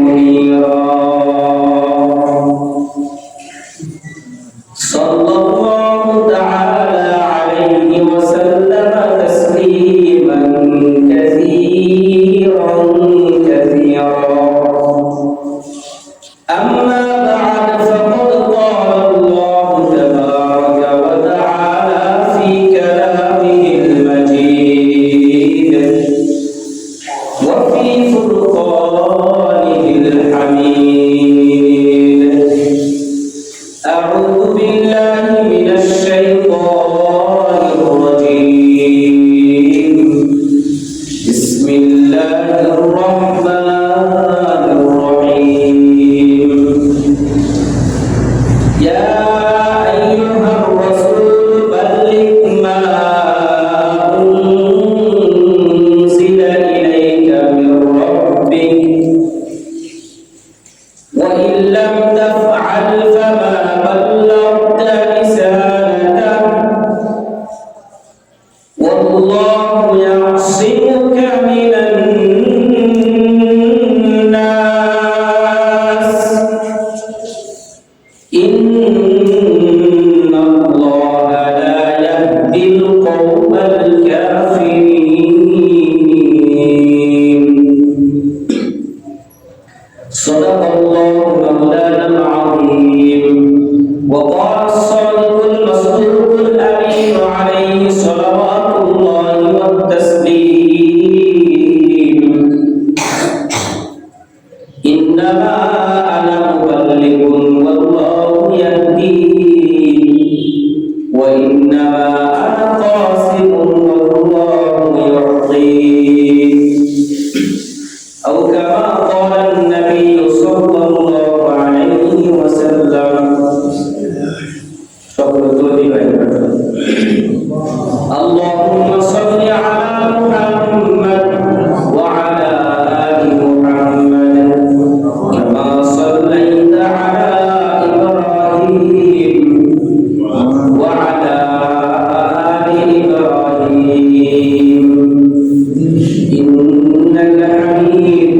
منيرا صلى الله تعالى عليه وسلم تسليما كثيرا كثيرا أما بعد فقد قال الله تبارك وتعالى في كلامه المجيد وفي فرقانه الحميد أعوذ بالله من الشيطان الرجيم بسم الله الرحمن الرحيم يا أيها الرسول بلغ ما أنزل إليك من ربك وإن لم تفعل فما بلغت رسالته والله يعصمك من الناس إن الله لا يهدي القوم الكافرين صدق الله مولانا العظيم وقال الصادق المصدوق الأمين عليه صلوات الله والتسليم إنما أنا مبلغ والله يهدي وإنما أنا قاسم والله يعطي أو كما قال النبي صلى الله عليه وسلم اللهم صل على محمد وعلى آل محمد كما صليت على إبراهيم وعلى آل إبراهيم إنك حميد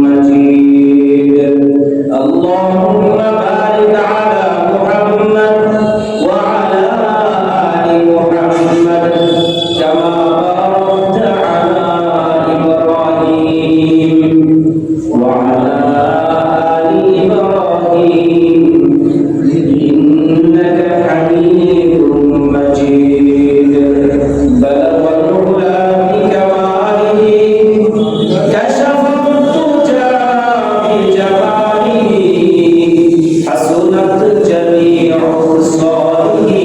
مجيد اللهم بارك على محمد وعلى آل محمد كما باركت على إبراهيم وعلى آل إبراهيم إنك حميد مجيد بلغ العلا بكماله كشف الدجى بجماله حسنت جميع خصاله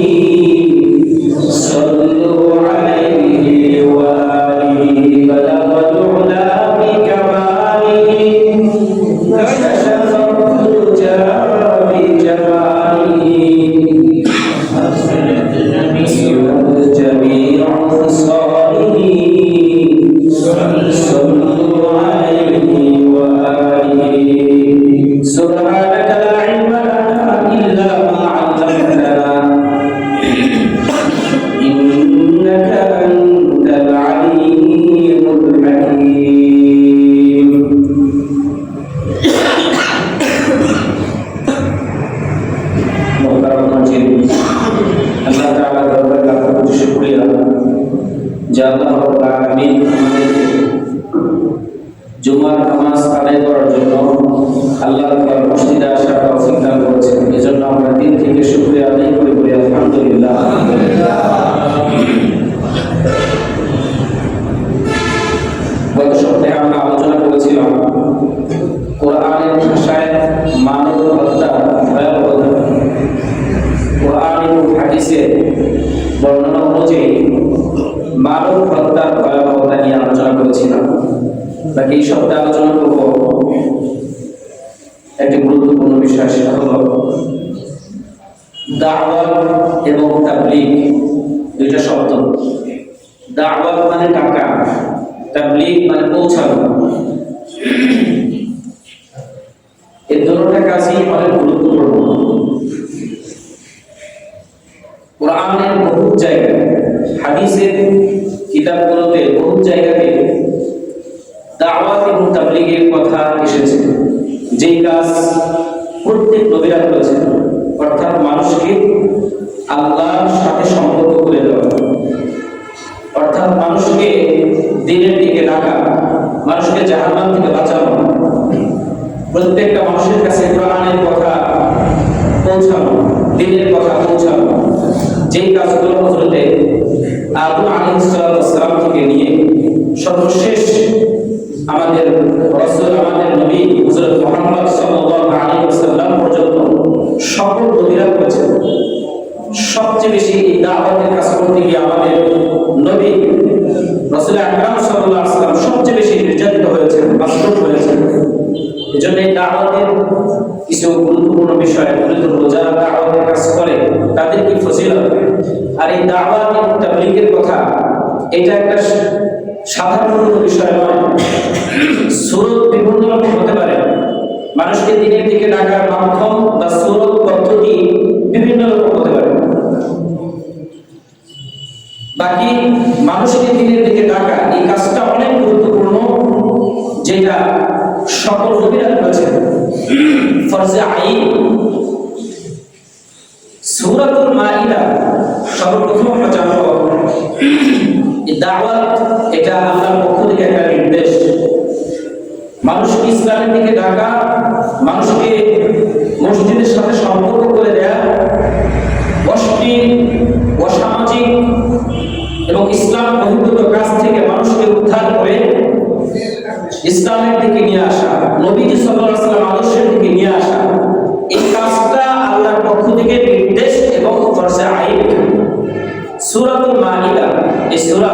صلوا عليه وآله بلغ العلا بكماله كشف الدجى بجماله حسنت جميع خصاله صلوا عليه وآله سبحانك لا علم لنا إلا ما علمتنا إنك أنت العليم الحكيم محترم مجيد আল্লাহ তাআলা দরবারে লাখ কোটি শুকরিয়া যে আল্লাহ রাব্বুল আলামিন আমাদেরকে জুমার নামাজ আদায় করার জন্য আল্লাহ তাআলা মসজিদে আসার তৌফিক দান করেছেন। এজন্য আমরা দিল থেকে শুকরিয়া আদায় করে বলি আলহামদুলিল্লাহ। গত সপ্তাহে আমরা আলোচনা করেছিলাম কোরআনের ভাষায় মানব হত্যার ভয়াবহতা। কোরআন এবং হাদিসের বর্ণনা অনুযায়ী মানব হত্যার ভয়াবহতা নিয়ে আলোচনা করেছিলাম। বাকি এই সপ্তাহে আলোচনা করব একটি গুরুত্বপূর্ণ বিষয়, সেটা হলো দাওয়াত এবং তাবলীগ। দুইটা শব্দ, দাওয়াত মানে ডাকা, তাবলীগ মানে পৌঁছানো। এই দুটোটা কাজই অনেক গুরুত্বপূর্ণ। কোরআনের বহু জায়গায়, হাদিসের কিতাবগুলোতে বহু জায়গাতে দাওয়াত এবং তাবলীগের কথা এসেছে, যেই কাজ প্রত্যেক নবীরা করেছেন, অর্থাৎ মানুষকে আল্লাহর সাথে সম্পর্ক করে দেওয়া, অর্থাৎ মানুষকে দিনের দিকে ডাকা, মানুষকে জাহান্নাম থেকে বাঁচানো, প্রত্যেকটা মানুষের কাছে কোরআনের কথা পৌঁছানো, দিনের কথা পৌঁছানো, যেই কাজগুলো হযরত আদম আলাইহিস সালাম থেকে নিয়ে সর্বশেষ আমাদের রাসূল, আমাদের নবী হযরত মুহাম্মদ সাল্লাল্লাহু আলাইহি ওয়াসাল্লাম পর্যন্ত সকল নবীরা করেছেন। সবচেয়ে বেশি এই দাওয়াতের কাজ করতে গিয়ে আমাদের নবী রাসূল আকরাম সাল্লাল্লাহু আলাইহি ওয়াসাল্লাম সবচেয়ে বেশি নির্যাতিত হয়েছেন, মাসরুর হয়েছেন। এজন্য এই দাওয়াতের কিছু গুরুত্বপূর্ণ বিষয় তুলে ধরবো, যারা দাওয়াতের কাজ করে তাদের কি ফজিলত। আর এই দাওয়াত এবং তাবলীগের কথা, এটা একটা সাধারণ বিষয় নয়। সুরত বিভিন্ন রকম হতে পারে, মানুষকে দিনের দিকে ডাকার মাধ্যম বা সুরত পদ্ধতি বিভিন্ন রকম হতে পারে। বাকি মানুষকে দিনের দিকে ডাকা এই কাজটা অনেক গুরুত্বপূর্ণ, যেটা সকল নবীরা করেছেন, ফরজে আইন। সূরাতুল মাইদা সর্বপ্রথম আমরা জানবো এই দাওয়াত, এটা আল্লাহর পক্ষ থেকে একটা নির্দেশ। মানুষকে ইসলামের দিকে ডাকা, মানুষকে মসজিদের সাথে সম্পর্ক করে দেয়া, অশ্লীল, অসামাজিক এবং ইসলাম বহির্ভূত কাজ থেকে মানুষকে উদ্ধার করে ইসলামের দিকে নিয়ে আসা, নবীজি সাল্লাল্লাহু আলাইহি ওয়াসাল্লাম আদর্শের দিকে নিয়ে আসা, এই কাজটা আল্লাহর পক্ষ থেকে নির্দেশ এবং ফরজে আইন। সূরাতুল মাইদা এই সূরা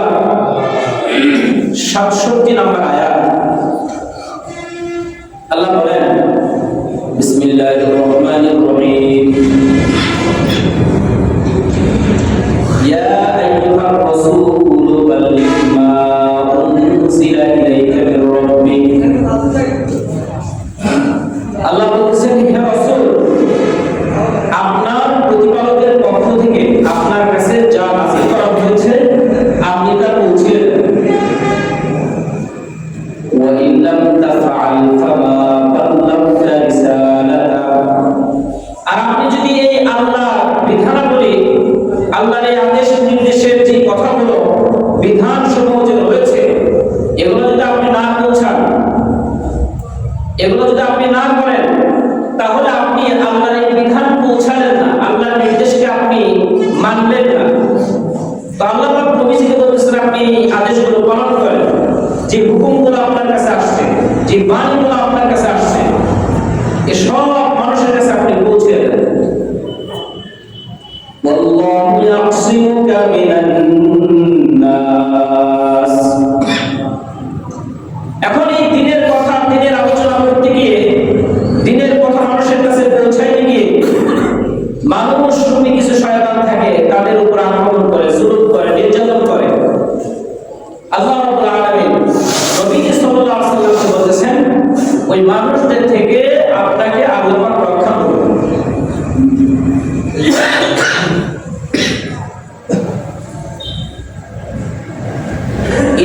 67 নম্বর আয়াত। আল্লাহ বলেন, বিসমিল্লাহির রহমানির রহিম, ইয়া আইয়ুহার রাসূলু বাল্লিগ মা উনজিলা ইলাইকা মির রাব্বিক। আল্লাহ বলছেন, হে রাসূল, আপনার প্রতিপালকের পক্ষ থেকে আপনার কাছে যা নাযিল করা হয়েছে আপনি তা পৌঁছে দেন। ওয়া ইন লাম তাফআল ফামা বাল্লাগতা রিসালাতা। আর আপনি যদি এই আল্লাহর বিধানাবলী, আল্লাহর এই আদেশ নির্দেশের যে কথাগুলো, বিধান সমূহ যে রয়েছে, এগুলো যদি আপনি না পৌঁছান, এগুলো যদি আপনি না করেন, তাহলে আপনি আল্লাহর এই বিধান পৌঁছালেন না, আল্লাহর নির্দেশকে আপনি মানলেন না। তো আল্লাহ পাক নবীজিকে বলতেছেন, আপনি আদেশগুলো পালন করেন, যে হুকুমগুলো আপনার কাছে আসছে, যে বাণীগুলো আপনার কাছে আসছে, এসব মানুষের কাছে আপনি পৌঁছে দেন। ওয়াল্লাহু ইয়াসিমুকা মিনান নাস। এখন এই দিনের কথা, দিনের আলোচনা করতে গিয়ে, দিনের কথা মানুষের কাছে পৌঁছাইতে গিয়ে মানুষ রূপী কিছু শয়তান থাকে, তাদের উপর আক্রমণ করে, জুলুম করে, নির্যাতন করে। আল্লাহ রাব্বুল আলামিন নবীজি সাল্লাল্লাহু আলাইহি ওয়াসাল্লামকে বলেছেন, ওই মানুষদের থেকে আপনাকে আল্লাহ পাক রক্ষা করবেন।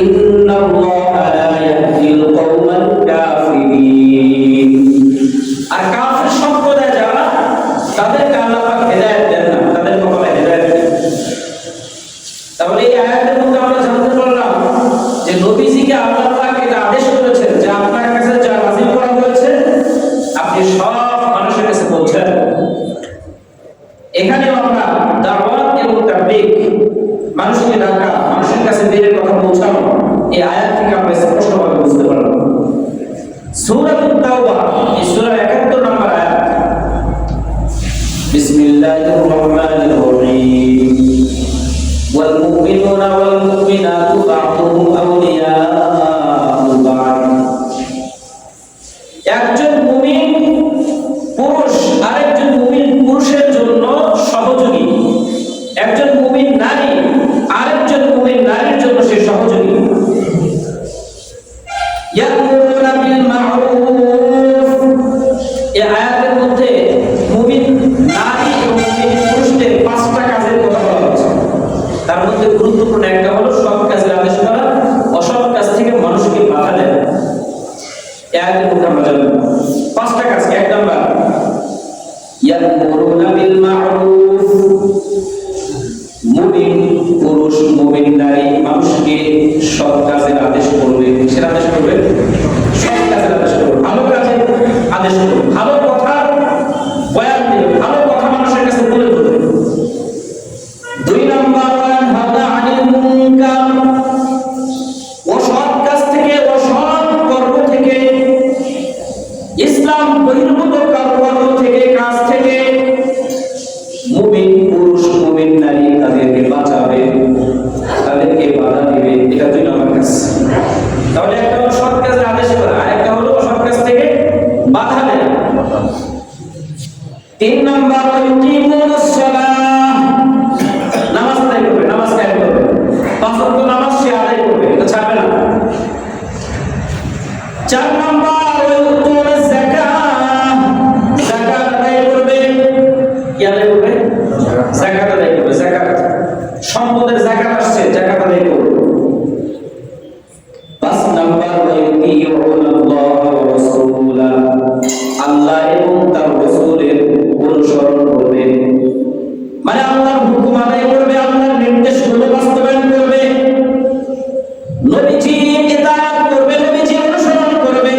ইন্নাল্লাহা লা ইয়াহদিল কওমাল কাফিরিন। আর কাফির সম্প্রদায় যারা, তাদেরকে আল্লাহ পাক হেদায়েত দেন না, তাদের কপালে হেদায়েত দেন। তাহলে এই আয়াতের মধ্যে আমরা জানতে পারলাম যে নবীজিকে আল্লাহ পাক এটা আদেশ করেছেন যে আপনার কাছে যা নাযিল করা হয়েছে আপনি সব মানুষের কাছে পৌঁছে দেন। এখানেও আমরা দাওয়াত এবং তাবলীগ, মানুষকে ডাকা, মানুষের কাছে দিনের কথা পৌঁছানো, এই আয়াত থেকে আমরা স্পষ্টভাবে বুঝতে পারলাম। সূরাতুত তাওবা এই সূরার 71 নম্বর আয়াত। বিসমিল্লাহির রহমানির রহিম। ওয়াল মুমিনুনা ওয়াল মুমিনাতু বা'দুহুম আউলিয়াউ বা'দ। একজন মুমিন পুরুষ আরেকজন মুমিন পুরুষের জন্য সহযোগী, একজন মুমিন নারী আরেকজন মুমিন নারীর জন্য সে সহযোগী। ইয়া'মুরুনা বিল মা'রুফ। এই আয়াতের মধ্যে মুমিন নারী এবং মুমিন পুরুষদের 5টা কাজের কথা বলা হচ্ছে। তার মধ্যে গুরুত্বপূর্ণ একটা হলো সৎ কাজের আদেশ করা, অসৎ কাজ থেকে মানুষকে বাধা দেওয়া। এই আয়াতের মধ্যে আমরা জন্য। পাঁচটা কাজ। এক নাম্বার, ইয়া'মুরুনা বিল মা'রুফ। মুমিন পুরুষ মুমিন নারী মানুষকে সৎ কাজের আদেশ করবে। কিসের আদেশ করবে? সৎ কাজের আদেশ করবে, ভালো কাজের আদেশ করবে, ভালো কথা বয়ান দিবে, ভালো কথা মানুষের কাছে তুলে ধরবে। দুই নাম্বার, ওয়ানহা আনিল মুনকার। অসৎ কাজ থেকে, অসৎ কর্ম থেকে, ইসলাম বহির্ভূত কর্ম থেকে, কাজ থেকে মুমিন পুরুষ মুমিন নারী তাদেরকে বাঁচাবে, তাদেরকে বাধা দিবে। এটা দুই নম্বর কাজ। তাহলে একটা হলো সৎ কাজের আদেশ করা, আর একটা হলো অসৎ কাজ থেকে বাধা দেওয়া। তিন নম্বর, ইউকিমুস সালাহ। নামাজ আদায় করবে, নামাজ কায়েম করবে, পাঁচ ওয়াক্ত নামাজ সে আদায় করবে, এটা ছাড়বে না। চার নম্বর, ইউতুনা যাকাত। যাকাত আদায় করবে। কি আদায় করবে? যাকাত আদায় করবে। যাকাত, সম্পদের যাকাত আসছে, যাকাত আদায় করবে। পাঁচ নাম্বার, ইউতিউনাল্লাহ ওয়া রাসূলাহ। আল্লাহ এবং তার রাসূলের অনুসরণ করবে, মানে আল্লাহর হুকুম আদায় করবে, আল্লাহর নির্দেশগুলো বাস্তবায়ন করবে, নবীজির ইতাআত করবে, নবীজির অনুসরণ করবে।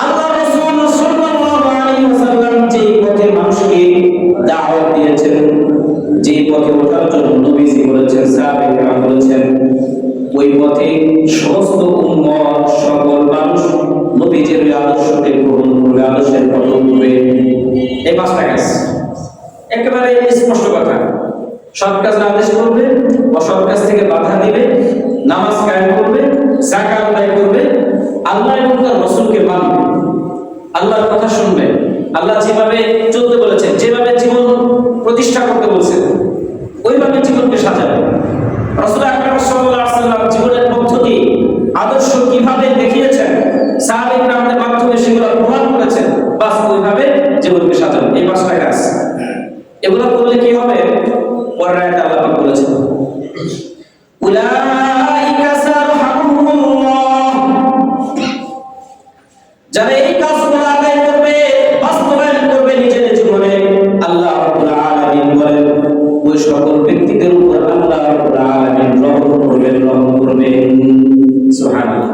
আল্লাহ রাসূল সাল্লাল্লাহু আলাইহি ওয়াসাল্লাম যে পথে মানুষকে দাওয়াত দিয়েছেন, যে পথে ওঠার জন্য নবীজি বলেছেন, সাহাবায়ে কেরাম বলেছেন, ওই পথে সমস্ত উম্মত, সকল মানুষ নবীজির আদর্শকে গ্রহণ করবে, আদর্শের পথ ধরবে। এই পাঁচটা কাজ একেবারে স্পষ্ট কথা। সৎ কাজের আদেশ করবে, অসৎ কাজ থেকে বাধা দিবে, নামাজ কায়েম করবে, যাকাত আদায় করবে, আল্লাহ এবং তার রাসূলকে মানবে, আল্লাহর কথা শুনবে, আল্লাহ যেভাবে চলতে বলেছেন, যেভাবে জীবন প্রতিষ্ঠা করতে বলেছেন, ওইভাবে জীবনকে সাজাবে। রাসূল আকরাম সাল্লাল্লাহু আলাইহি ওয়াসাল্লাম জীবনের পদ্ধতি, আদর্শ কিভাবে দেখিয়েছেন, সাহাবায়ে কেরামদের মাধ্যমে সেগুলো প্রমাণ করেছেন, বাস ওইভাবে জীবনকে সাজাবে। এই পাঁচটা কাজ, এগুলো করলে কি হবে? পরের আয়াতে আল্লাহ পাক বলেছেন, উলাইকা সারহামুহুল্লাহ। যারা এই কাজগুলো আদায় করবে, বাস্তবায়ন করবে নিজের জীবনে, আল্লাহ রাব্বুল আলামিন বলেন, ওই সকল ব্যক্তিদের উপর আল্লাহ রাব্বুল আলামিন রহম করবেন, রহম করবেন। সুবহানাল্লাহ।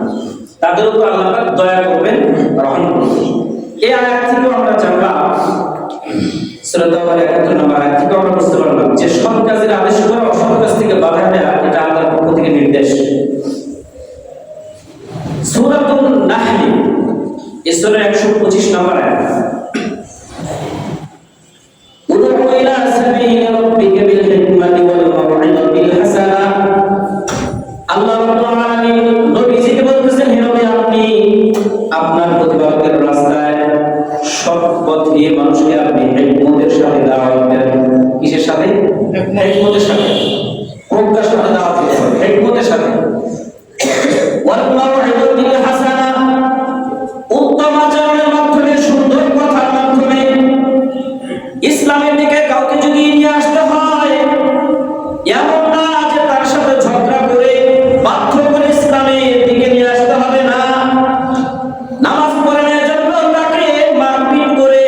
তাদের উপর আল্লাহ পাক দয়া করবেন, রহম করবেন। এই আয়াত থেকে আমরা জানলাম, সূরা তাওবার ৭১ নম্বর আয়াত থেকে আমরা বুঝতে পারলাম যে সৎ কাজের আদেশ করা, অসৎ কাজ থেকে বাধা দেওয়া, এটা আল্লাহর পক্ষ থেকে নির্দেশ। সূরাতুন নাহল, এই সূরার ১২৫ নম্বর আয়াত, উদউ ইলা সাবিলি রাব্বিকা বিল হিকমাতি ওয়াল মাউইযাতিল হাসানা। আল্লাহ রাব্বুল আলামিন নবীজিকে বলতেছেন, হে নবী, আপনি আপনার প্রতিপালকের রাস্তায় সৎ পথে মানুষকে আপনি হিকমতের সাথে দাওয়াত দেন। কিসের সাথে? হিকমতের সাথে, প্রজ্ঞার সাথে দাওয়াত দিতে হবে, হিকমতের সাথে। ওয়াল মাউইযাতিল হাসানা, উত্তম আচরণের মাধ্যমে, সুন্দর কথার মাধ্যমে। ইসলামের দিকে কাউকে যদি নিয়ে আসতে হয়, এমন না যে তার সাথে ঝগড়া করে, বাধ্য করে ইসলামের দিকে নিয়ে আসতে হবে না। নামাজ পড়ানোর জন্য তাকে মারপিট করে,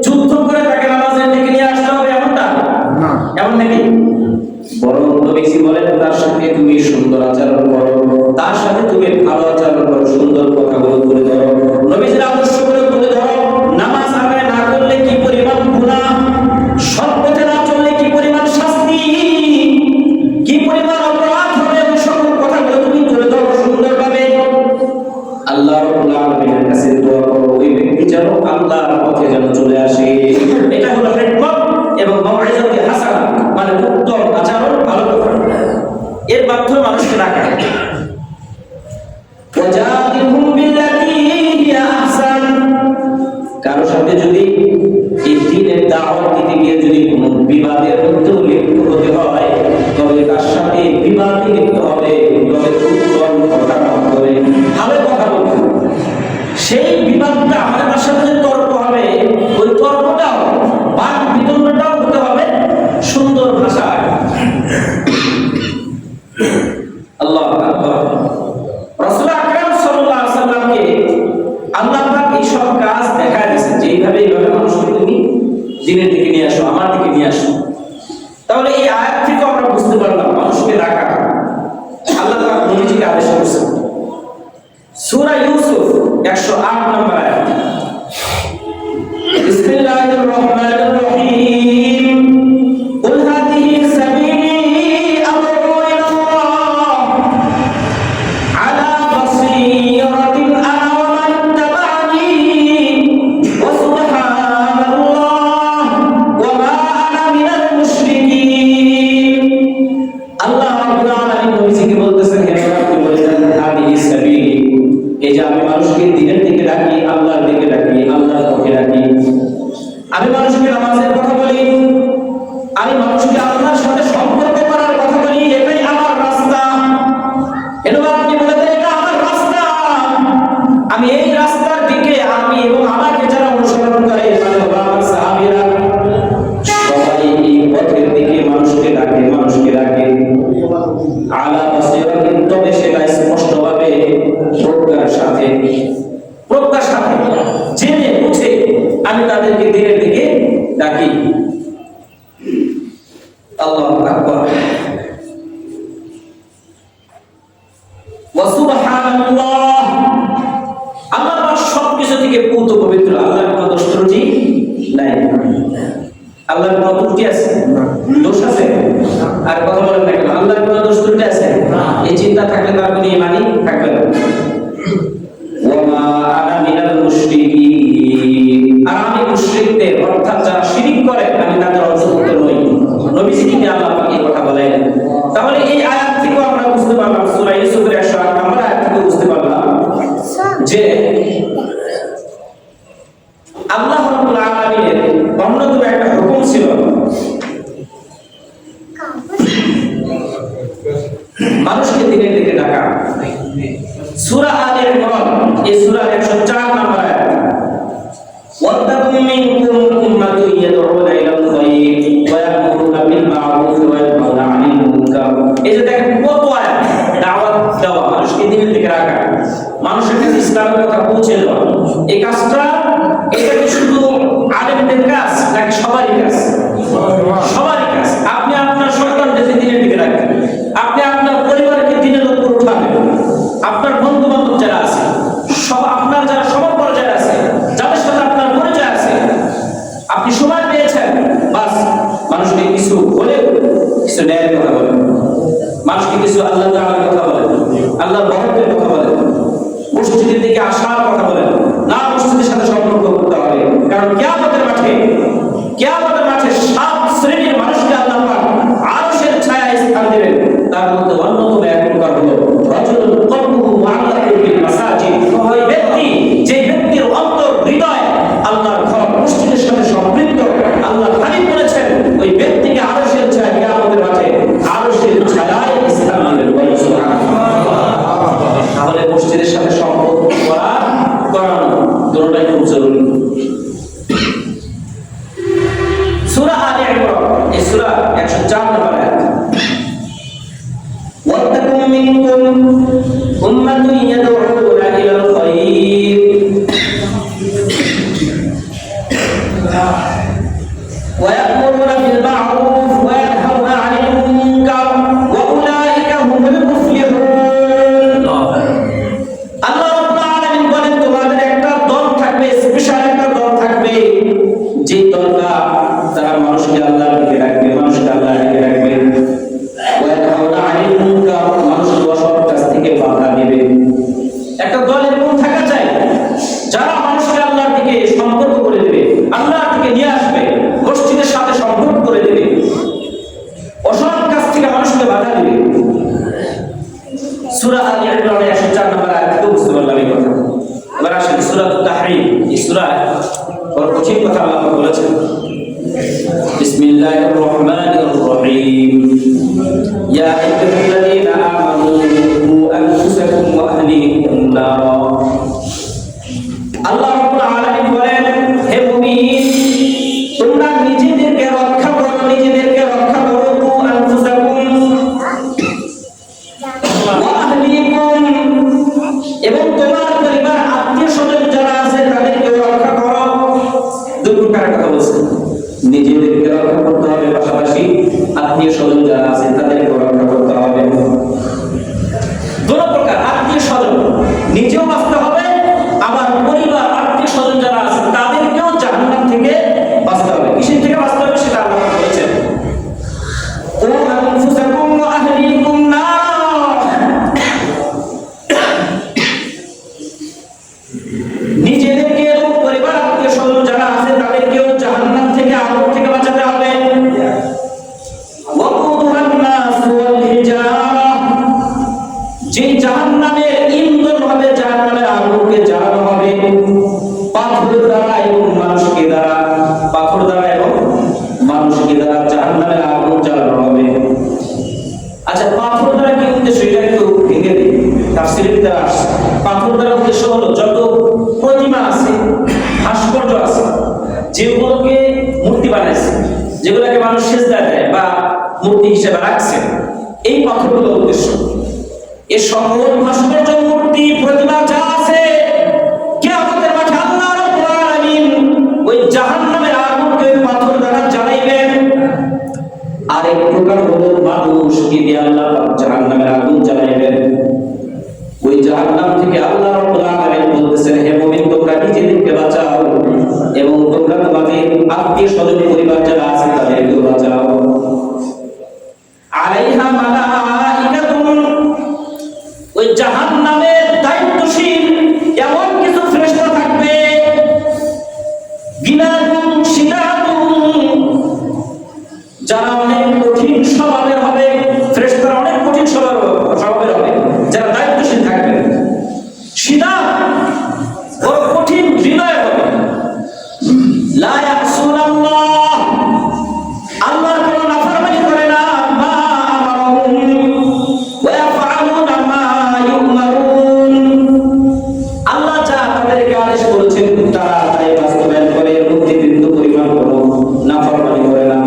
যুদ্ধ করে তাকে নামাজের দিকে নিয়ে আসতে হবে, এমনটা না। এমন নাকি? বরং নবীজি বলেন, তার সাথে তুমি সুন্দর আচরণ করো, তার সাথে তুমি ভালো আচরণ করো, সুন্দর কথাগুলো তুলে ধরো, নবীজির আদর্শগুলো তুলে ধরো। নামাজ আদায় না করলে কি পরিমাণ গুনাহ, সৎ পথে না চললে কি পরিমাণ শাস্তি, কি পরিমাণ অপরাধ হবে, ওই সকল কথাগুলো তুমি তুলে ধরো সুন্দরভাবে। আল্লাহ রাব্বুল আলামিনের কাছে দোয়া করো, ওই ব্যক্তি যেন আল্লাহর পথে যেন চলে আসে। এটা হলো হিকমত এবং মাউইযাতুল হাসানা, মানে উত্তম আচরণ, ভালো কথা। এর মাধ্যমে মানুষকে রাখা। ওয়াজাদিলহুম বিল্লাতী হিয়া আহসান। কারো সাথে যদি এই দ্বীনের দাওয়াত দিতে গিয়ে যদি কোনো বিবাদের মধ্যে লিপ্ত হতে হয়, তবে তার সাথে বিবাদে লিপ্ত হবে, তবে উত্তম কথা বলবে, ভালো কথা বলবে। সেই বিবাদটা আমাদের সাথে তর্ক হবে, ওই তর্কটাও, বাদ বিতণ্ডাটাও হতে হবে সুন্দর ভাষায়। আল্লাহু আকবার। রাসূল আকরাম সাল্লাল্লাহু আলাইহি ওয়াসাল্লামকে আল্লাহ এইসব কাজ দেখা দিয়েছেন যে এইভাবে মানুষকে তুমি দিনের দিকে নিয়ে আসো, আমার দিকে নিয়ে আসো। তাহলে এই আয়াত থেকে আমরা বুঝতে পারলাম মানুষকে ডাকা আল্লাহ তাআলা নবীজিকে আদেশ করেছেন। সূরা ইউসুফ 108 নম্বর আয়াত। বিসমিল্লাহির রহমানির রহিম। কুল হাযিহি সাবিলি আদ'উ ইলাল্লাহ আলা বাসীরাতিন আনা ওয়া মান ইত্তাবা'নি ওয়া সুবহানাল্লাহ ওয়া মা আনা মিনাল মুশরিকিন। আল্লাহ রাব্বুল আলামিন নবীজিকে বলতেছেন, হে আপনি বলেছেন হাযিহি সাবিলি, এই যে আমি মানুষকে দিনের দিকে ডাকি, আল্লাহর দিকে ডাকি, আল্লাহর পথে ডাকি। আমি মানুষকে নামাজের কথা বলি, আমি মানুষকে আল্লাহর সাথে সম্পর্ক করার কথা বলি, এটাই আমার রাস্তা। এটা আপনি বলে দেন এটা আমার রাস্তা। আমি এই রাস্তার দিকে আমি এবং আমাকে যারা অনুসরণ করে মানে আমার সাহাবীরা সবাই এই পথের দিকে মানুষকে ডাকে আলা বাসীরাতিন, তবে সেটা স্পষ্টভাবে প্রজ্ঞার সাথে জেনে বুঝে আমি তাদেরকে দিনের দিকে ডাকি। আল্লাহু আকবার। ওয়া সুবহানাল্লাহ, আল্লাহ সবকিছু থেকে পূত পবিত্র, আল্লাহর কোনো দোষ ত্রুটি নাই। আল্লাহর কোনো ত্রুটি আছে? দোষ আছে? আর কথা বলেন না কেন? আল্লাহর কোনো দোষ ত্রুটি আছে? এই চিন্তা থাকলে তার কোনো ঈমানই থাকবে না। ওয়া মা আনা মিনাল মুশরিকিন, আর আমি মুশরিকদের অর্থাৎ যারা শিরক করে আমি তাদের অন্তর্ভুক্ত নই। নবীজি কি আল্লাহ পাক এই কথা বলেন। তাহলে এই আয়াত থেকে আমরা বুঝতে পারলাম, সূরা ইউসুফের 108 নম্বর আয়াত থেকে বুঝতে পারলাম যে আল্লাহ রাব্বুল আলামিনের অন্যতম একটা হুকুম ছিল মানুষকে দিনের দিকে ডাকা। সূরা আলে ইমরান এই সূরার 104 নম্বর আয়াত। ওয়াত্তাকুম মিনকুম উম্মাতুন ইয়াদউনা ইলাল খায়র ওয়া ইয়া'মুরুনা বিল মা'রুফ ওয়া ইয়ানহাউনা আনিল মুনকার। এই যে দেখেন কত আয়াত, দাওয়াত দেওয়া, মানুষকে দিনের দিকে রাখা, মানুষের কাছে ইসলামের কথা পৌঁছে দেওয়া। এই কাজটা এটা কি শুধু আলেমদের কাজ নাকি সবারই কাজ? সবারই কাজ। আপনি আপনার সন্তানকে দিনের দিকে রাখবেন, আপনি আপনার পরিবারকে দিনের উপর উঠাবেন, আপনার বন্ধু বান্ধব যারা আছে, সব আপনার যারা সবার পর্যায়ে আছে, যাদের সাথে আপনার পরিচয় আছে, আপনি সময় পেয়েছেন, বাস মানুষকে কিছু বলে কিছু ন্যায়ের কথা বলেন, মানুষকে কিছু আল্লাহ তাআলার কথা বলেন, আল্লাহর রহমতের কথা বলেন, মসজিদের দিকে আসার কথা বলেন। না, মসজিদের সাথে সম্পর্ক করতে হবে, কারণ কিয়ামতের মাঠে 7 শ্রেণীর মানুষকে আল্লাহ পাক আরশের ছায়ায় স্থান দেবেন। তার মধ্যে অন্যতম এক প্রকার হলো রাজুলুন কলবুহু মুআল্লাকুন বিল মাসাজিদ, ওই ব্যক্তি যে ব্যক্তির অন্তর হৃদয় আল্লাহর ঘর মসজিদের সাথে সম্পৃক্ত। আল্লাহ তাআলা বলেছেন ওই ব্যক্তিকে আরশের ছায়া কিয়ামতের মাঠে আরশের ছায়ায় স্থান দেবেন। তাহলে মসজিদের সাথে সম্পর্ক করানো দুটোটাই খুব জরুরি। সূরা আলে ইমরান এই সূরা 104 নম্বর আয়াত। ওয়াত্তাকুম মিনকুম উম্মাতুন ইয়াদউনা ইলাল খায়র ওয়া ইয়া'মুরুনা বিল মা'রুফ ওয়া ইয়ানহাউনা আনিল মুনকার ওয়া উলাইকা হুমুল মুফলিহুন। আল্লাহ রাব্বুল আলামিন বলেন তোমাদের একটা দল থাকবে, স্পেশাল একটা দল থাকবে, যে দলটা তারা মানুষকে আল্লাহর দিকে রাখবে, মানুষকে আল্লাহর দিকে রাখবে, ওয়া ইয়ানহাউনা আনিল মুনকার, মানুষকে অসৎ কাজ থেকে বাধা দেবে। একটা দল এরকম থাকা চাই যারা মানুষকে আল্লাহর দিকে সম্পর্ক করে দেবে, আল্লাহর দিকে নিয়ে আসবে, মসজিদের সাথে সম্পর্ক করে দেবে, অসৎ কাজ থেকে মানুষকে বাধা দেবে। সূরা আলে ইমরানের 104 নম্বর আয়াত থেকে বুঝতে পারলাম এই কথা। এবার আসেন সূরাতুত তাহরীম, এই সূরা বড় কঠিন কথা আল্লাহ বলেছেন। বিসমিল্লাহির রহমানির রহিম। ইয়া আইয়ুহাল্লাযীনা আমানু কু আনফুসাকুম ওয়া আহলিকুম নারা। আল্লাহ রাব্বুল আলামিন বলেন, হে মুমিন তোমরা নিজেদেরকে রক্ষা করো, কু আনফুসাকুম ওয়া আহলিকুম, এবং তোমার পরিবার আত্মীয় স্বজন যারা আছে তাদের যেগুলোকে মানুষ সিজদা দেয় বা মূর্তি হিসেবে রাখছে, এই পাথরগুলো উদ্দেশ্য। এই সকল ভাস্কর্য, মূর্তি, প্রতিমা যা আছে, কিয়ামতের মাঠে আল্লাহ রাব্বুল আলামিন ওই জাহান্নামের আগুনকে পাথর দ্বারা জ্বালাইবেন। আর এক প্রকার হলো মানুষকে দিয়ে আল্লাহ পাক জাহান্নামের আগুন জ্বালাইবেন। ওই জাহান্নাম থেকে আল্লাহ রাব্বুল আলামিন বলতেছেন, হে মুমিন, তোমরা নিজেদেরকে বাঁচাও এবং তোমরা তোমাদের আত্মীয়-স্বজন, পরিবার যারা আছে তাদেরকে বাঁচাও। আলাইহা মালাইকাতুন, ওই জাহান্নামের দায়িত্বশীল এমন কিছু ফেরেশতা থাকবে, গিলাদুন শিদাদুন, যারা অনেক কঠিন স্বভাবের হবে। ফেরেশতারা অনেক কঠিন স্বভাবের হবে, যারা দায়িত্বশীল থাকবে। শিদাদ, বড় কঠিন হৃদয় হবে। লা ইয়াসুনাল্লাহ, আল্লাহর কোনো নাফরমানি করে না। মা আমারুহুম ওয়া ইয়াফআলুনা মা ইউমারুন, আল্লাহ যা তাদেরকে আদেশ করেছেন তারা তাই বাস্তবায়ন করে, এর মধ্যে বিন্দু পরিমাণ কোনো নাফরমানি করে না।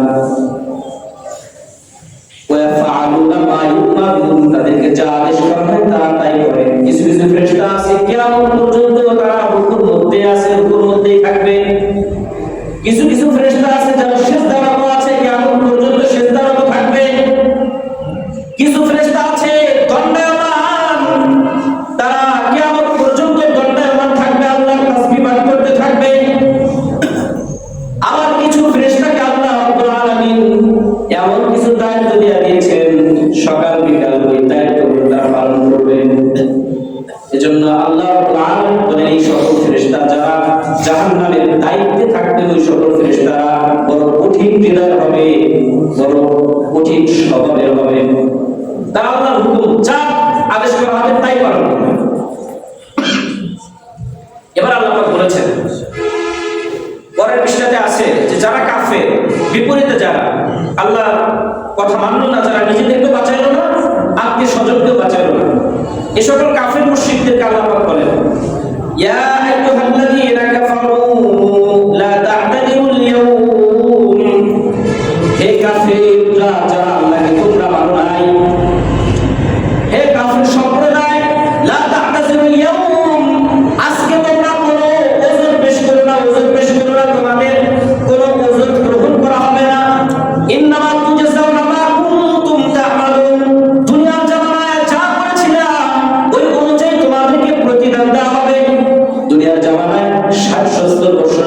ওয়া ইয়াফআলুনা মা ইউমারুন, তাদেরকে যা আদেশ করা হয় তারা তাই করে। কিছু কিছু ফেরেশতা আছে কিয়ামত পর্যন্ত তারা রুকুর মধ্যে আছে, রুকুর মধ্যেই থাকবে। কিছু কিছু ফেরেশতা আছে যারা সিজদারত আছে, কিয়ামত পর্যন্ত সিজদারত থাকবে। কিছু ফেরেশতা আছে দণ্ডায়মান, তারা কিয়ামত পর্যন্ত দণ্ডায়মান থাকবে, আল্লাহর তাসবিহ পাঠ করতে থাকবে। আবার কিছু ফেরেশতাকে আল্লাহ রাব্বুল আলামিন এমন কিছু দায়িত্ব দিয়ে দিয়েছেন, সকাল বিকাল ওই দায়িত্বগুলো তারা পালন করবে। এজন্য আল্লাহ রাব্বুল আলামিন বলেন, এই সকল ফেরেশতা যারা জাহান্নামের দায়িত্বে থাকবে, ওই সকল ফেরেশতারা বড় কঠিন হৃদয়ের হবে, বড় কঠিন স্বভাবের হবে। তারা আল্লাহর হুকুম যা আদেশ করা হবে তাই পালন করবে। এবার আল্লাহ পাক বলেছেন, পরের পৃষ্ঠাতে আছে যে যারা কাফের, বিপরীতে যারা আল্লাহর কথা মানলো না, যারা নিজেদেরকে বাঁচাইলো না, আত্মীয় স্বজনকেও বাঁচাইলো না, এই সকল কাফের মুশরিকদেরকে আল্লাহ পাক বলেন, ইয়া আইয়ুহাল্লাযীনা কাফারু লা তা'তাদিরুল ইয়াওম, হে কাফেররা যারা আল্লাহকে তোমরা মানো নাই, হে কাফের সম্প্রদায়, লা তা'তাদিরুল ইয়াওম, আজকে তোমরা কোনো ওযর পেশ করো না, ওযর পেশ করো না, তোমাদের কোনো ওযর গ্রহণ করা হবে না। ইন্নামা তুজজাউনা মা কুনতুম তা'মালুন, দুনিয়ার জামানায় যা করেছিলা ওই অনুযায়ী তোমাদেরকে প্রতিদান দেওয়া হবে। দুনিয়ার জামানায় 60-70 বছর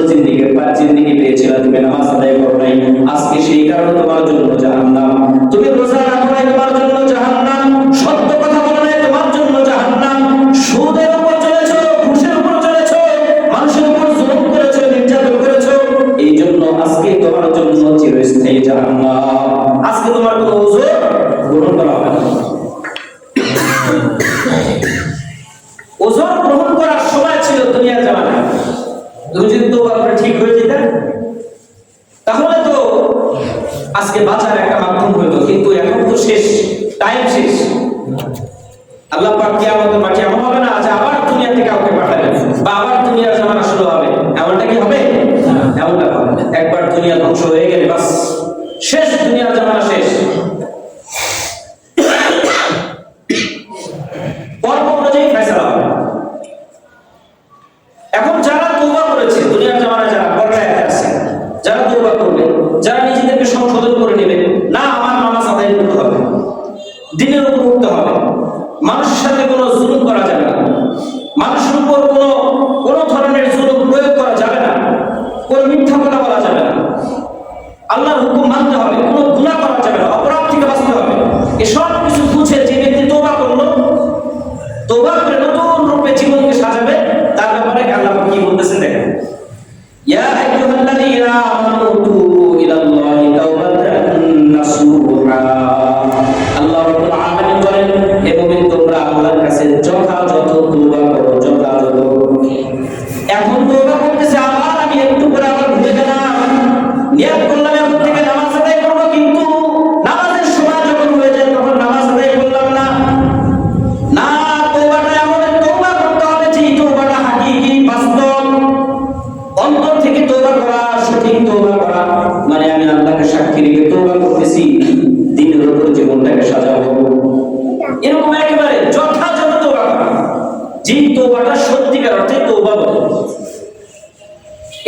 জিন্দেগি পেয়েছিলা, তুমি নামাজ আদায় করো নাই, আজকে সেই কারণে তোমার জন্য জাহান্নাম। তুমি রোজা রাখো নাই, তোমার জন্য জাহান্নাম। সত্য কথা বলো নাই, তোমার জন্য জাহান্নাম। সুদের উপর চলেছো, ঘুষের উপর চলেছো, মানুষের উপর জুলুম করেছো, নির্যাতন করেছো, এই জন্য আজকে তোমার জন্য চিরস্থায়ী জাহান্নাম। আজকে তোমার কোনো ওযর গ্রহণ করা হবে না। ওযর গ্রহণ করার সময় ছিল দুনিয়ার জামানায়। তুমি যদি তওবা করে ঠিক হয়ে যেতে, তাহলে তো আজকে বাঁচার একটা মাধ্যম হইতো, কিন্তু এখন তো শেষ, টাইম শেষ। আল্লাহ পাক কিয়ামতের মাঠে এমন হবে না যে আবার দুনিয়া থেকে কাউকে পাঠাবেন বা আবার দুনিয়ার জামানা শুরু হবে, এমনটা কি হবে? এমনটা হবে না। একবার দুনিয়া ধ্বংস হয়ে গেলে বাস শেষ, দুনিয়ার জামানা শেষ। পর্ব অনুযায়ী ফয়সালা হবে। এখন যারা তওবা করেছে, দুনিয়ার জামানায় যারা পর্দায় আছে, যারা তওবা করবে, যারা নিজেদেরকে সংশোধন করে নেবে, না আমার নামাজ আদায় করতে হবে, দিনের উপর উঠতে হবে, মানুষের সাথে কোনো জুলুম করা যাবে না, মানুষের উপর কোনো ধরনের জুলুম প্রয়োগ করা যাবে না, কোনো মিথ্যা কথা বলা যাবে না, আল্লাহর হুকুম মানতে হবে, কোনো গুনাহ করা যাবে না, অপরাধ থেকে বাঁচতে হবে। এসব কিছু বুঝে যে ব্যক্তি তওবা করলো, তওবা করে নতুন রূপে জীবনকে সাজাবে, তার ব্যাপারে আল্লাহ কি বলতেছেন দেখেন, ইয়া আইয়ুহাল্লাযীনা আমানু তুবু ইলাল্লাহি তাওবাতান নাসুহা। আল্লাহ রাব্বুল আলামিন বলেন, হে মুমিন, তোমরা আল্লাহর কাছে যথাযথ তওবা করো, যথাযথ। এখন তওবা করতেছে, আবার আমি একটু করে আবার ভুলে গেলাম, নিয়ত করলাম এখন থেকে নামাজ আদায় করব, কিন্তু নামাজের সময় যখন হয়ে যায় তখন নামাজ আদায় করলাম না। না, তওবাটা এমন তওবা করতে হবে যে তওবাটা হাকিকি, বাস্তব, অন্তর থেকে তওবা করা, সঠিক তওবা করা, মানে আমি আল্লাহকে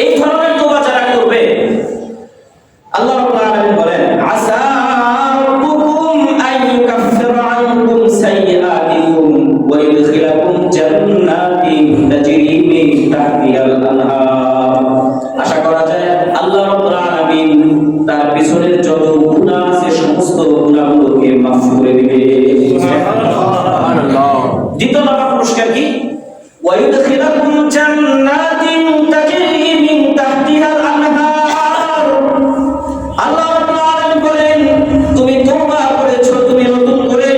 এই ধরনের তওবা যারা করবে, আল্লাহ রাব্বুল আলামিন বলেন আসা রাব্বুকুম আন ইউকাফফিরা আনকুম সাইয়্যাতিকুম ওয়া ইউদখিলাকুম জান্নাতিন তাজরি মিন তাহতিহাল আনহার। আশা করা যায় আল্লাহ রাব্বুল আলামিন তার পিছনের যত গুনাহ আছে সমস্ত গুনাহগুলোকে মাফ করে দিবে। সুবহানাল্লাহ। দ্বিতীয় নম্বর পুরস্কার কি? ওয়া ইউদখিলাকুম জান্নাতিন তাজরি মিন তাহতিহাল আনহার। আল্লাহ রাব্বুল আলামিন বলেন তুমি তওবা করেছো, তুমি নতুন করে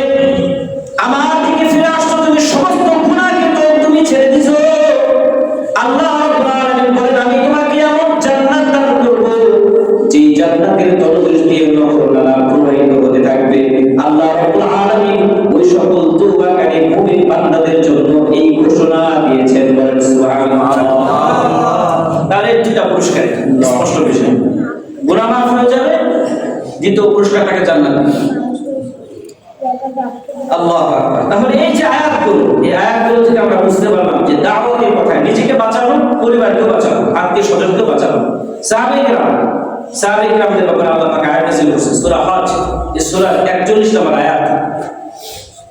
আমার দিকে ফিরে আসছো, তুমি সমস্ত গুনাহকে তো তুমি ছেড়ে দিছো। আল্লাহ রাব্বুল আলামিন বলেন আমি তোমাকে এমন জান্নাত দান করব যে জান্নাতের তলদেশ দিয়ে নহরনালা প্রবাহিত হতে থাকবে। আল্লাহ রাব্বুল আলামিন ওই সকল তওবাকারী মুমিন বান্দাদের জন্য এই ঘোষণা দিয়েছেন। বলেন সুবহানাল্লাহ। তাহলে দুটা পুরস্কার স্পষ্ট বিষয়, গুনাহ মাফ হয়ে যাবে, দ্বিতীয় পুরস্কার থাকে জান্নাত। আল্লাহু আকবার। তাহলে এই যে আয়াতগুলো, এই আয়াতগুলো থেকে আমরা বুঝতে পারলাম যে দাওয়াতের কথা নিজেকে বাঁচানো, পরিবারকে বাঁচানো, আত্মীয়-স্বজনকে বাঁচানো। সাহাবায়ে-কেরামদের ব্যাপারে আল্লাহ পাক আয়াত নাযিল করেছেন সূরা হজ, এই সূরার 41 নম্বর আয়াত।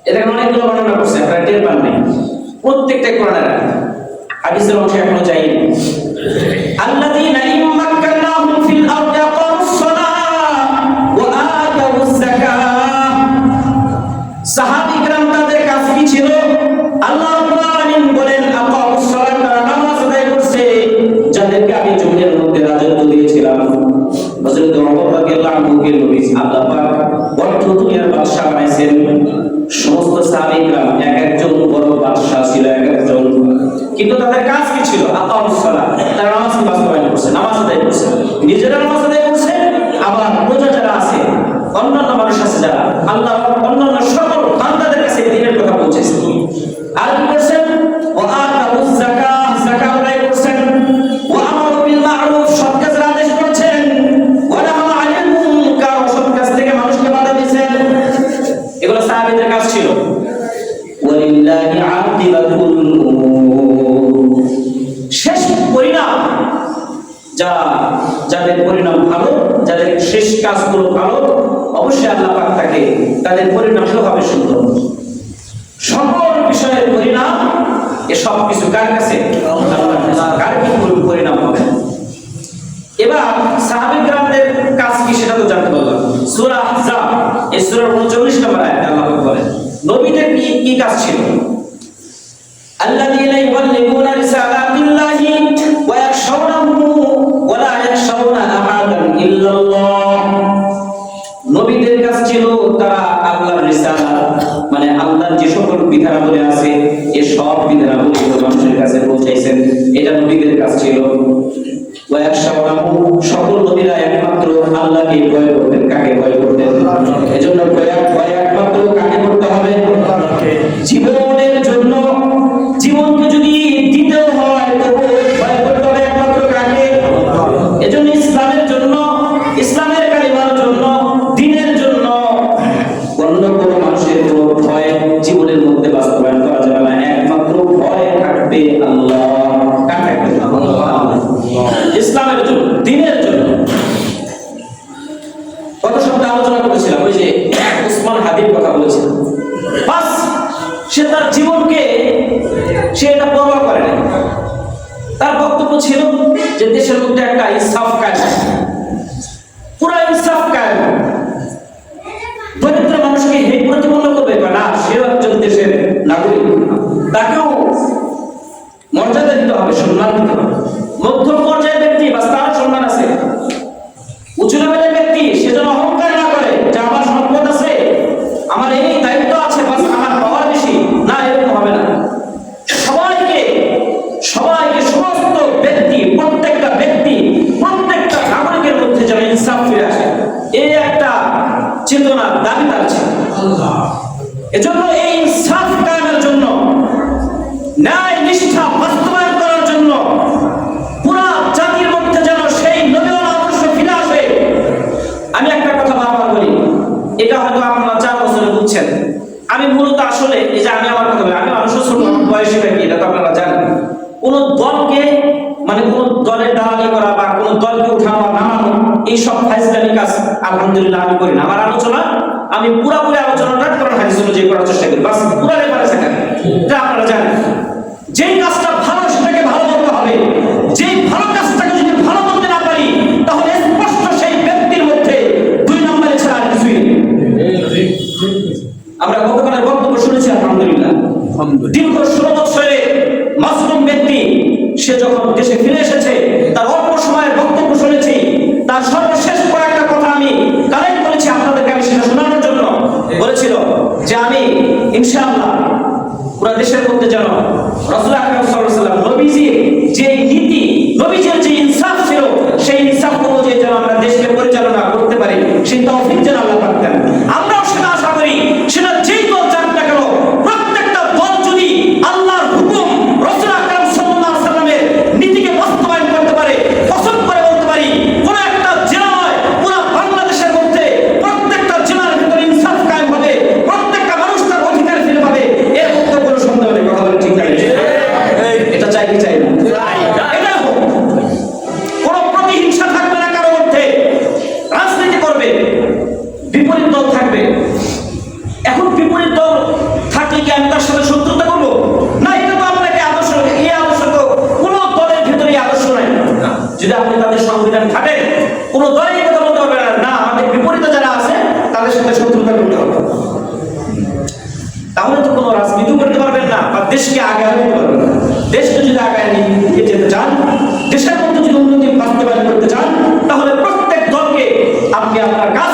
এটা অনেকগুলো বর্ণনা করছে, আপনারা টের পান নাই, প্রত্যেকটা কোরআনের আয়াত। হাদিসের অংশে এখনো যায়নি। আল্লাযীনা ইন মাক্কানাহুম ফিল আরদি আকামুস সালাহ ওয়া আতাউজ যাকাহ। সাহাবী-কেরাম তাদের কাজ কি ছিল? আল্লাহ রাব্বুল আলামিন বলেন আকামুস সালাহ, তারা নামাজ আদায় করছে। যাদেরকে আমি জমিনের মধ্যে রাজত্ব দিয়েছিলাম, হযরত ওমর রাদিয়াল্লাহু আনহুকে নবী আল্লাহ পাক অর্থ দুনিয়ার বাদশা বানাইছেন। সমস্ত সাহাবী-কেরাম এক একজন বড় বাদশা ছিল, এক একজন, কিন্তু তাদের কাজ কি ছিল? আকামুস সালাহ, তারা নামাজ বাস্তবায়ন করছে, নামাজ আদায় করছে, নিজেরা নামাজ আদায় করছে, আবার প্রজা যারা আছে, অন্যান্য মানুষ আছে যারা, আল্লাহ অন্যান্য সকল বান্দাদের কাছে দ্বীনের কথা পৌঁছেছে। আর কি করছেন? ওয়া আতাউজ যাকাহ, যাকাত আদায় করছেন, ওয়া আমারু বিল মা'রুফ, সৎ কাজের আদেশ করছেন, ওয়া নাহা আনিল মুনকার, অসৎ কাজ থেকে মানুষকে বাধা দিয়েছেন। এগুলো সাহাবীদের কাজ ছিল। ওয়ালিল্লাহি আকিবাতুল উমুর, শেষ পরিণাম যাদের পরিণাম ভালো, যাদের শেষ কাজগুলো ভালো, অবশ্যই আল্লাহ পাক তাকে তাদের পরিণাম হবে সুন্দর। সকল বিষয়ের পরিণাম, এ সব কিছু কার কাছে? আল্লাহর কাছে। কার কি পরিণাম হবে? এবার সাহাবী-কেরামদের কাজ কি সেটা তো জানতে পারলাম। সূরা আহজাব, এই সূরার 39 নম্বর আয়াতে আল্লাহ পাক বলেন নবীদের কি কাজ ছিল? আল্লাযীনা ইউবাল্লিগুনা রিসালাতিল্লাহি ওয়া ইয়াখশাউনাহু ওয়া লা ইয়াখশাউনা আহাদান ইল্লাল্লাহ। নবীদের কাজ ছিল তারা আল্লাহর রিসালাত, মানে আল্লাহর যে সকল বিধানাবলী আছে এই সব বিধানাবলী মানুষের কাছে পৌঁছাইছেন, এটা নবীদের কাজ ছিল। ওয়া ইয়াখশাউনাহু, সকল নবীরা একমাত্র আল্লাহকে ভয় করতেন। কাকে ভয় করতেন? এজন্য ভয় একমাত্র কাকে করতে হবে? আল্লাহকে। জীবনের জন্য, জীবনকে যদি দিতেও হয় তবু ভয় করতে হবে একমাত্র কাকে? এজন্য ইসলামের জন্য, ইসলামের কালিমার জন্য, দ্বীনের জন্য অন্য কোনো মানুষের কোনো ভয় জীবনের মধ্যে বাস্তবায়ন করা যাবে না। একমাত্র ভয় থাকবে আল্লাহ। কাকে থাকবে? আল্লাহ। ইসলামের জন্য, দ্বীনের জন্য। কত শব্দ আলোচনা করেছিলাম, ওই যে উসমান হাদির কথা বলেছিলাম। বাস সে তার জীবনকে সে এটা পরোয়া করে না। তার বক্তব্য ছিল যে দেশের মধ্যে একটা ইনসাফ কায়েম, পুরো ইনসাফ কায়েম। দরিদ্র মানুষকে প্রতিপন্ন করবে না, সেও একজন দেশের নাগরিক, তাকেও মর্যাদা দিতে হবে, সম্মান দিতে হবে। মধ্যম পর্যায়ের ব্যক্তি বা তার সম্মান আছে, উঁচু লেভেলের ব্যক্তি সে যেন অহংকার না করে যে আমার সম্পদ আছে, আমার এই দায়িত্ব আছে, বাস আমার পাওয়ার বেশি, না, এরকম হবে না। সবাইকে সমস্ত ব্যক্তি, প্রত্যেকটা ব্যক্তি, প্রত্যেকটা নাগরিকের মধ্যে যেন ইনসাফ ফিরে আসে, এই একটা চেতনা দাবি আছে। এজন্য এই ইনসাফ কায়েমের জন্য, ন্যায় নিষ্ঠা বাস্তবায়ন করার জন্য পুরা জাতির মধ্যে যেন সেই নবীওয়ালা আদর্শ ফিরে আসে। আমি একটা কথা বারবার বলি, এটা হয়তো আপনারা 4 বছরে বুঝছেন। আমি মূলত আসলে এই যে আমি আমার কথা বলি, আমি মানুষের ছোট বয়সী ব্যক্তি, এটা তো আপনারা জানেন। কোন দলকে, মানে কোন দলের দালালি কোনো দলকে উঠানো আর নামানো এইসব ফাইজলামি কাজ আলহামদুলিল্লাহ আমি করি না। আমার আলোচনা আমি পুরোপুরি আলোচনাটা কোরআন হাদিস অনুযায়ী করার চেষ্টা করি, বাস পুরো রেফারেন্স এখানে। এটা আপনারা জানেন যেই কাজটা ভালো সেটাকে ভালো বলতে হবে, যেই ভালো কাজটাকে যদি ভালো বলতে না পারি তাহলে স্পষ্ট সেই ব্যক্তির মধ্যে 2 নম্বরে ছাড়া আর কিছুই নেই। আমরা গতকালের বক্তব্য শুনেছি আলহামদুলিল্লাহ, দীর্ঘ 16 বছরে মাসরুম ব্যক্তি সে যখন দেশে ফিরে এসেছে তার অল্প সময়ের বক্তব্য শুনেছি, তার সর্বশেষ কয়েকটা কথা আমি কালেক্ট করেছি আপনাদেরকে, আমি সেটা শোনানোর জন্য বলেছিল যে আমি ইনশাআল্লাহ পুরো দেশের মধ্যে যেন রাসূল আকরাম সাল্লাল্লাহু আলাইহি ওয়াসাল্লাম নবীজির যে নীতি, নবীজির যে ইনসাফ ছিল সেই ইনসাফ অনুযায়ী যেন আমরা দেশকে পরিচালনা করতে পারি, সেই তৌফিক যেন আল্লাহ পাক দেন। আমরাও সেটা আশা করি, সেটা যেই দল যাক না কেন প্রত্যেকটা দল যদি আল্লাহর হুকুম রাসূল আকরাম সাল্লাল্লাহু আলাইহি ওয়াসাল্লামের নীতিকে বাস্তবায়ন করতে পারে, পছন্দ করে বলতে পারি কোন একটা জেলা নয় পুরো বাংলাদেশের মধ্যে প্রত্যেকটা জেলার ভিতরে ইনসাফ কায়েম হবে, প্রত্যেকটা মানুষ তার অধিকার ফিরে পাবে, এর মধ্যে কোনো সন্দেহ নেই। কথা বলে ঠিক না? এটা চাই কি চাই না? এটা হোক, কোনো প্রতিহিংসা থাকবে না কারো মধ্যে, রাজনীতি করবে, বিপরীত দল থাকবে। এখন বিপরীত দল থাকলে কি আমি তার সাথে শত্রুতা করবো? না, এটা তো আপনাকে আদর্শ, এই আদর্শ তো কোন দলের ভিতরে আদর্শ নাই। যদি আপনি তাদের সংবিধান থাকে কোন দলের কথা বলতে পারবে না, না আমাদের বিপরীতে যারা আছে তাদের সাথে শত্রুতা করতে হবে, তাহলে তো কোনো রাজনীতি করতে পারবেন না বা দেশকে আগায় নিতে পারবেন না। দেশকে যদি আগায় নিয়ে যেতে চান, দেশের মধ্যে যদি উন্নতি বাস্তবায়ন করতে চান, তাহলে প্রত্যেক দলকে আপনি আপনার কাজ